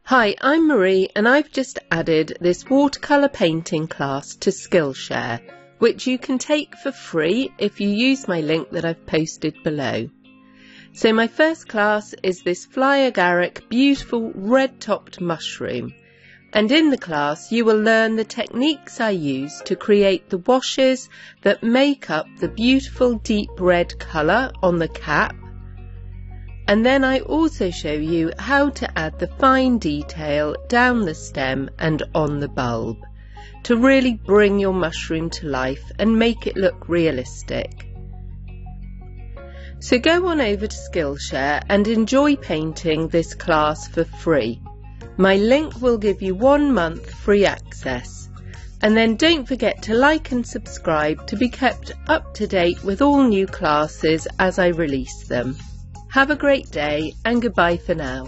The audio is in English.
Hi, I'm Marie and I've just added this watercolour painting class to Skillshare, which you can take for free if you use my link that I've posted below. So my first class is this Fly Agaric beautiful red-topped mushroom, and in the class you will learn the techniques I use to create the washes that make up the beautiful deep red colour on the cap. And then I also show you how to add the fine detail down the stem and on the bulb to really bring your mushroom to life and make it look realistic. So go on over to Skillshare and enjoy painting this class for free. My link will give you 1 month free access. And then don't forget to like and subscribe to be kept up to date with all new classes as I release them. Have a great day and goodbye for now.